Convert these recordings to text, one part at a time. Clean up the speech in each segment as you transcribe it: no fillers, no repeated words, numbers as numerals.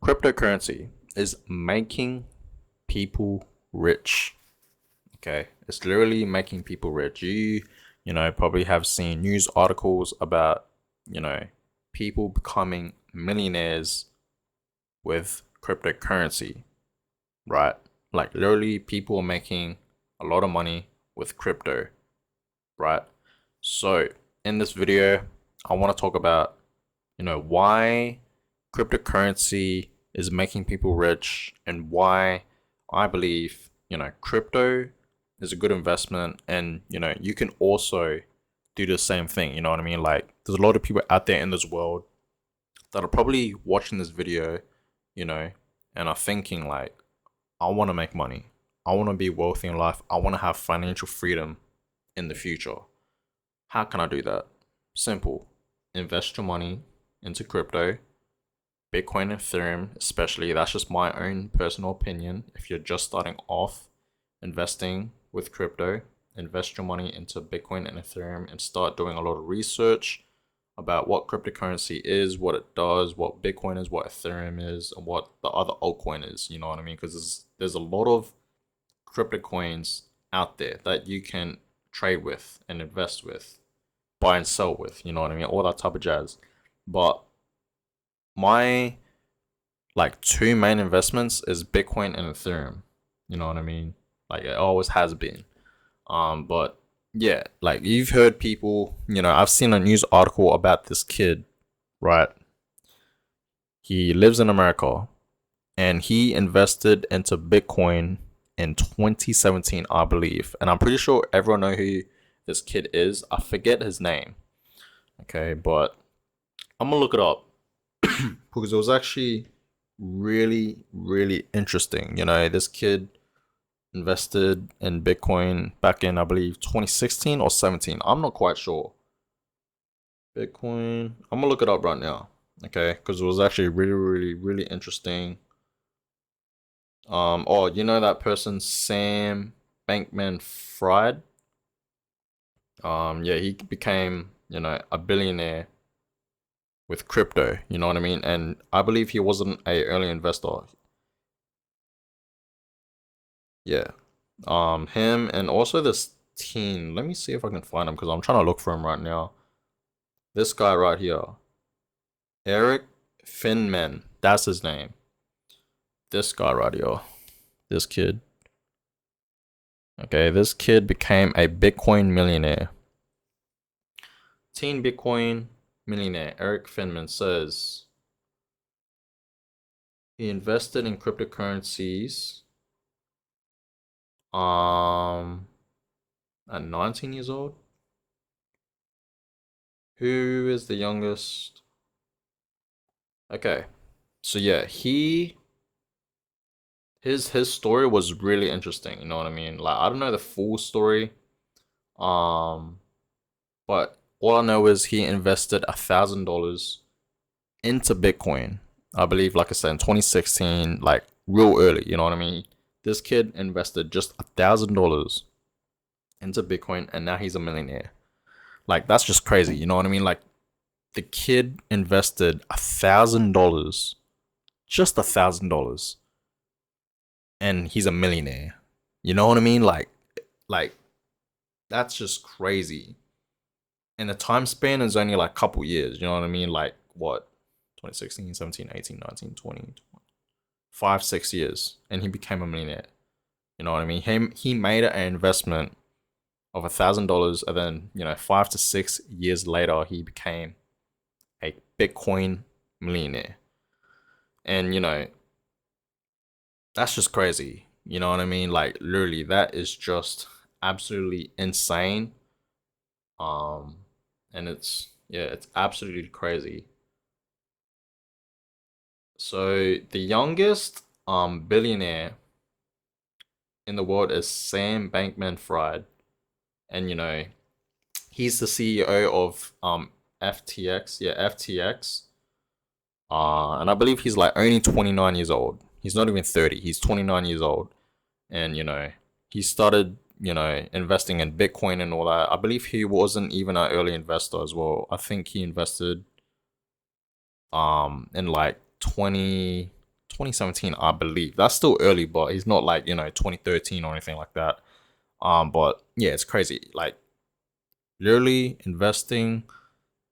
Cryptocurrency is making people rich. Okay, it's literally making people rich. You probably have seen news articles about you know people becoming millionaires with cryptocurrency, right? Like literally, people are making a lot of money with crypto, right? So in this video, I want to talk about why cryptocurrency is making people rich and why I believe, crypto is a good investment and, you can also do the same thing. You know what I mean? Like, there's a lot of people out there in this world that are probably watching this video, you know, and are thinking, like, I want to make money. I want to be wealthy in life. I want to have financial freedom in the future. How can I do that? Simple. Invest your money into crypto, Bitcoin and Ethereum, especially. That's just my own personal opinion. If you're just starting off investing with crypto, invest your money into Bitcoin and Ethereum and start doing a lot of research about what cryptocurrency is, what it does, what Bitcoin is, what Ethereum is, and what the other altcoin is. You know what I mean? Because there's a lot of crypto coins out there that you can trade with and invest with, buy and sell with. You know what I mean? All that type of jazz. But my two main investments is Bitcoin and Ethereum. You know what I mean? Like it always has been. But yeah, like you've heard people, I've seen a news article about this kid, right? He lives in America and he invested into Bitcoin in 2017, I believe. And I'm pretty sure everyone know who this kid is. I forget his name. Okay, but I'm gonna look it up because it was actually really, really interesting. This kid invested in Bitcoin back in, I believe, 2016 or 17. I'm not quite sure. Bitcoin. I'm gonna look it up right now. Okay, because it was actually really, really, really interesting. Oh, you know that person, Sam Bankman-Fried? Yeah, he became, a billionaire with crypto. You know what I mean? And I believe he wasn't a early investor. Yeah. Him and also this teen. Let me see if I can find him because I'm trying to look for him right now. This guy right here, Eric Finman. That's his name. This guy right here. This kid. Okay, this kid became a Bitcoin millionaire. Teen Bitcoin millionaire Eric Finman says he invested in cryptocurrencies at 19 years old. Who is the youngest? Okay. So yeah, his story was really interesting, you know what I mean? Like I don't know the full story. Um but all I know is he invested $1,000 into Bitcoin. I believe, like I said, in 2016, like real early, you know what I mean? This kid invested just $1,000 into Bitcoin and now he's a millionaire. Like that's just crazy, you know what I mean? Like the kid invested $1,000, just $1,000, and he's a millionaire. You know what I mean? Like that's just crazy. And the time span is only like a couple years. You know what I mean? Like what? 2016, 17, 18, 19, 20, 5, 6 years, and he became a millionaire. You know what I mean? He made an investment of $1,000, and then 5 to 6 years later, he became a Bitcoin millionaire. And that's just crazy. You know what I mean? Like literally, that is just absolutely insane. And it's absolutely crazy. So the youngest billionaire in the world is Sam Bankman-Fried, and he's the CEO of FTX. Yeah, FTX. And I believe he's like only 29 years old. He's not even 30. He's 29 years old. And, he started, investing in Bitcoin and all that. I believe he wasn't even an early investor as well. I think he invested in like 20. 2017, I believe. That's still early, but he's not like, 2013 or anything like that. But yeah, it's crazy. Like literally investing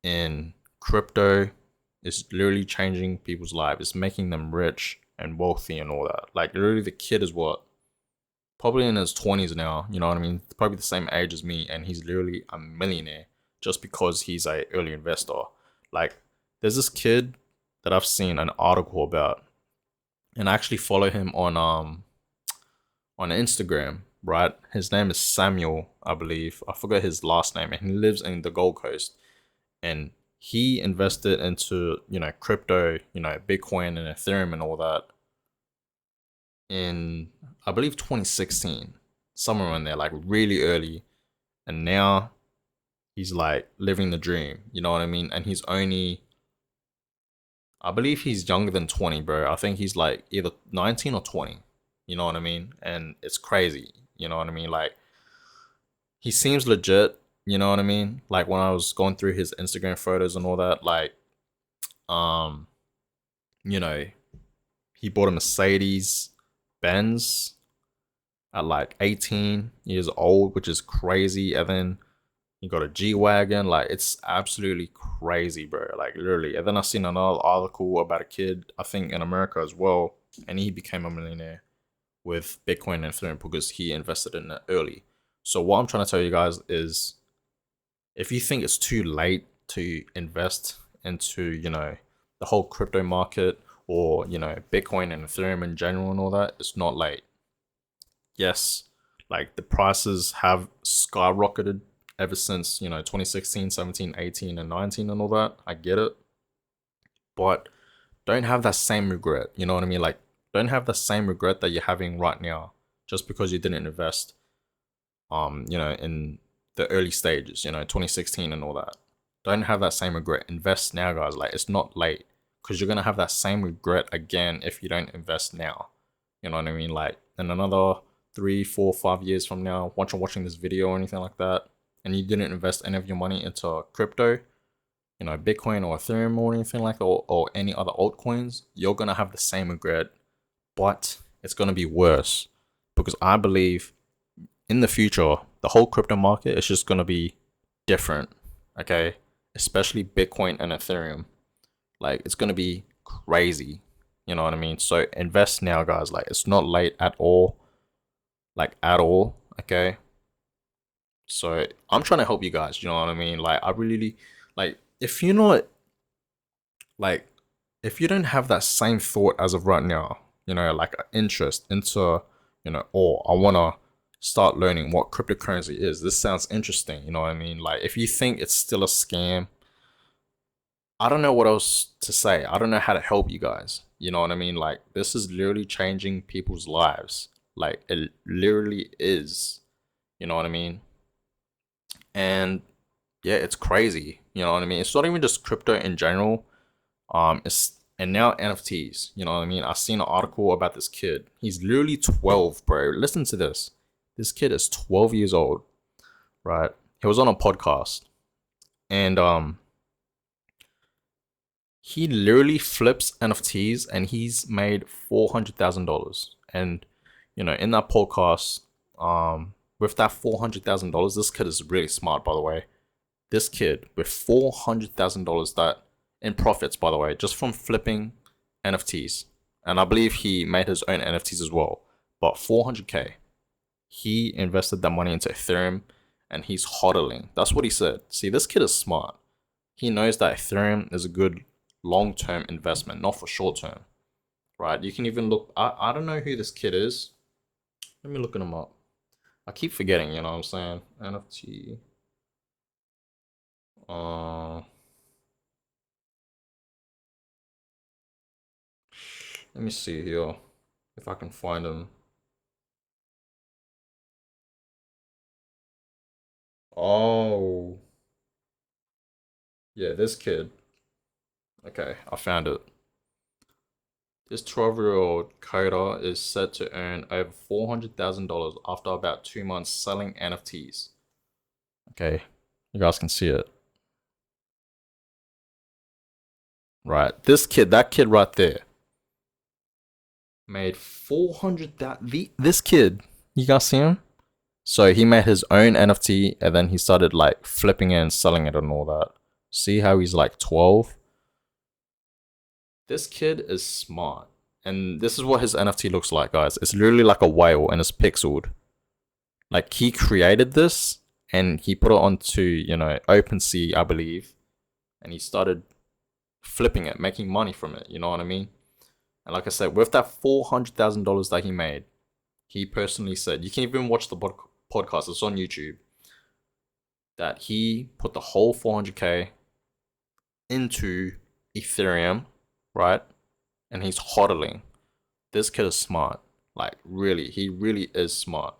in crypto is literally changing people's lives. It's making them rich and wealthy and all that. Like literally the kid is what? Probably in his 20s now, you know what I mean? Probably the same age as me, and he's literally a millionaire just because he's a early investor. Like there's this kid that I've seen an article about, and I actually follow him on Instagram, right? His name is Samuel, I believe. I forgot his last name, and he lives in the Gold Coast. And he invested into, crypto, Bitcoin and Ethereum and all that in, I believe, 2016, somewhere in there, like really early. And now he's like living the dream, you know what I mean? And he's only, I believe he's younger than 20, bro. I think he's like either 19 or 20, you know what I mean? And it's crazy, you know what I mean? Like, he seems legit, you know what I mean? Like, when I was going through his Instagram photos and all that, like, um, you know, he bought a Mercedes Benz at like 18 years old, which is crazy. And then he got a G Wagon. Like, it's absolutely crazy, bro. Like, literally. And then I seen another article about a kid, I think in America as well, and he became a millionaire with Bitcoin and Ethereum because he invested in it early. So, what I'm trying to tell you guys is if you think it's too late to invest into, the whole crypto market or, Bitcoin and Ethereum in general and all that, it's not late. Yes, like the prices have skyrocketed ever since, 2016, 17, 18, and 19 and all that. I get it. But don't have that same regret. You know what I mean? Like, don't have the same regret that you're having right now just because you didn't invest, in the early stages, 2016 and all that. Don't have that same regret. Invest now, guys. Like, it's not late because you're going to have that same regret again if you don't invest now. You know what I mean? Like, in another 3, 4, 5 years from now, once you're watching this video or anything like that, and you didn't invest any of your money into crypto, Bitcoin or Ethereum or anything like that, or any other altcoins, you're going to have the same regret, but it's going to be worse because I believe in the future, the whole crypto market is just going to be different, okay? Especially Bitcoin and Ethereum. Like, it's going to be crazy. You know what I mean? So invest now, guys. Like, it's not late at all. Like, at all, okay? So I'm trying to help you guys, you know what I mean? Like, I really, like, if you're not, like, if you don't have that same thought as of right now, like an interest into, oh, I want to start learning what cryptocurrency is. This sounds interesting, you know what I mean? Like, if you think it's still a scam, I don't know what else to say. I don't know how to help you guys. You know what I mean? Like, this is literally changing people's lives. Like, it literally is. You know what I mean? And yeah, it's crazy. You know what I mean? It's not even just crypto in general. It's and now NFTs. You know what I mean? I seen an article about this kid. He's literally 12, bro. Listen to this. This kid is 12 years old, right? He was on a podcast, and he literally flips NFTs, and he's made $400,000. And in that podcast, with that $400,000, this kid is really smart, by the way. This kid with $400,000 that in profits, by the way, just from flipping NFTs, and I believe he made his own NFTs as well. But 400K, he invested that money into Ethereum, and he's hodling. That's what he said. See, this kid is smart. He knows that Ethereum is a good long-term investment, not for short-term, right? You can even look. I don't know who this kid is. Let me look him up. I keep forgetting. You know what I'm saying? NFT. Uh, Let me see here if I can find him. Oh, yeah, this kid. Okay, I found it. This 12-year-old coder is set to earn over $400,000 after about 2 months selling NFTs. Okay, you guys can see it. Right, this kid, that kid right there. made 400,000. This kid, you guys see him? So he made his own NFT and then he started like flipping it and selling it and all that. See how he's like 12? This kid is smart. And this is what his NFT looks like, guys. It's literally like a whale and it's pixeled. Like he created this and he put it onto, OpenSea, I believe. And he started flipping it, making money from it. You know what I mean? And like I said, with that $400,000 that he made, he personally said, you can even watch the podcast, it's on YouTube, that he put the whole 400K into Ethereum, right? And he's hodling. This kid is smart. Like, really, he really is smart.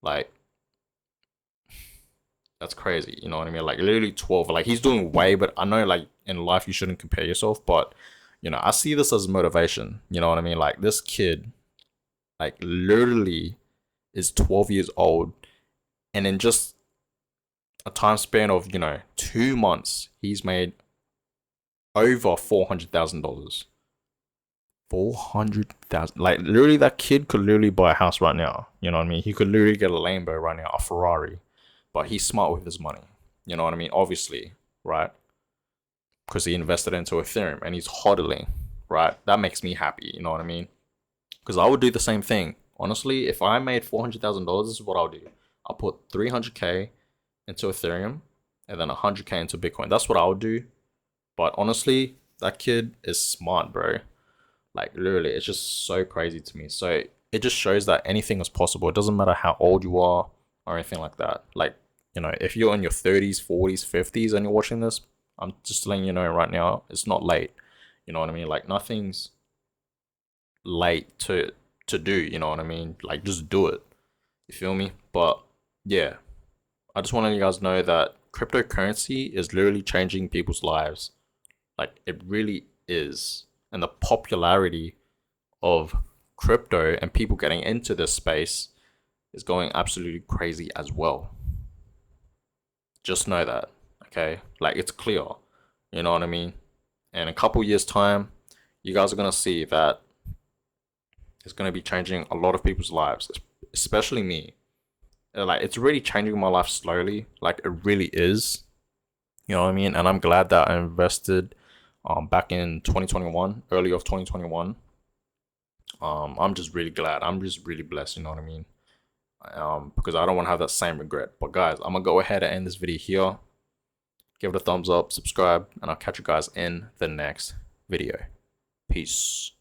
Like, that's crazy. You know what I mean? Like, literally 12. Like, he's doing way, but I know, like, in life, you shouldn't compare yourself. But, I see this as motivation. You know what I mean? Like, this kid, like, literally is 12 years old. And in just a time span of, 2 months, he's made over $400,000. 400,000. Like, literally, that kid could literally buy a house right now. You know what I mean? He could literally get a Lambo right now, a Ferrari. But he's smart with his money. You know what I mean? Obviously, right? Because he invested into Ethereum and he's hodling, right? That makes me happy. You know what I mean? Because I would do the same thing. Honestly, if I made $400,000, this is what I'll do. I'll put 300K into Ethereum and then 100K into Bitcoin. That's what I would do. But honestly, that kid is smart, bro. Like, literally, it's just so crazy to me. So it just shows that anything is possible. It doesn't matter how old you are or anything like that. Like, if you're in your 30s, 40s, 50s and you're watching this, I'm just letting you know right now, it's not late. You know what I mean? Like, nothing's late to do, you know what I mean? Like, just do it. You feel me? But yeah, I just want to let you guys know that cryptocurrency is literally changing people's lives. Like, it really is. And the popularity of crypto and people getting into this space is going absolutely crazy as well. Just know that, okay? Like, it's clear. You know what I mean? In a couple years' time, you guys are going to see that it's going to be changing a lot of people's lives, especially me. Like, it's really changing my life slowly. Like, it really is. You know what I mean? And I'm glad that I invested back in 2021, early of 2021. I'm just really glad. I'm just really blessed, you know what I mean? Because I don't want to have that same regret. But guys, I'm gonna go ahead and end this video here. Give it a thumbs up, subscribe, and I'll catch you guys in the next video. Peace.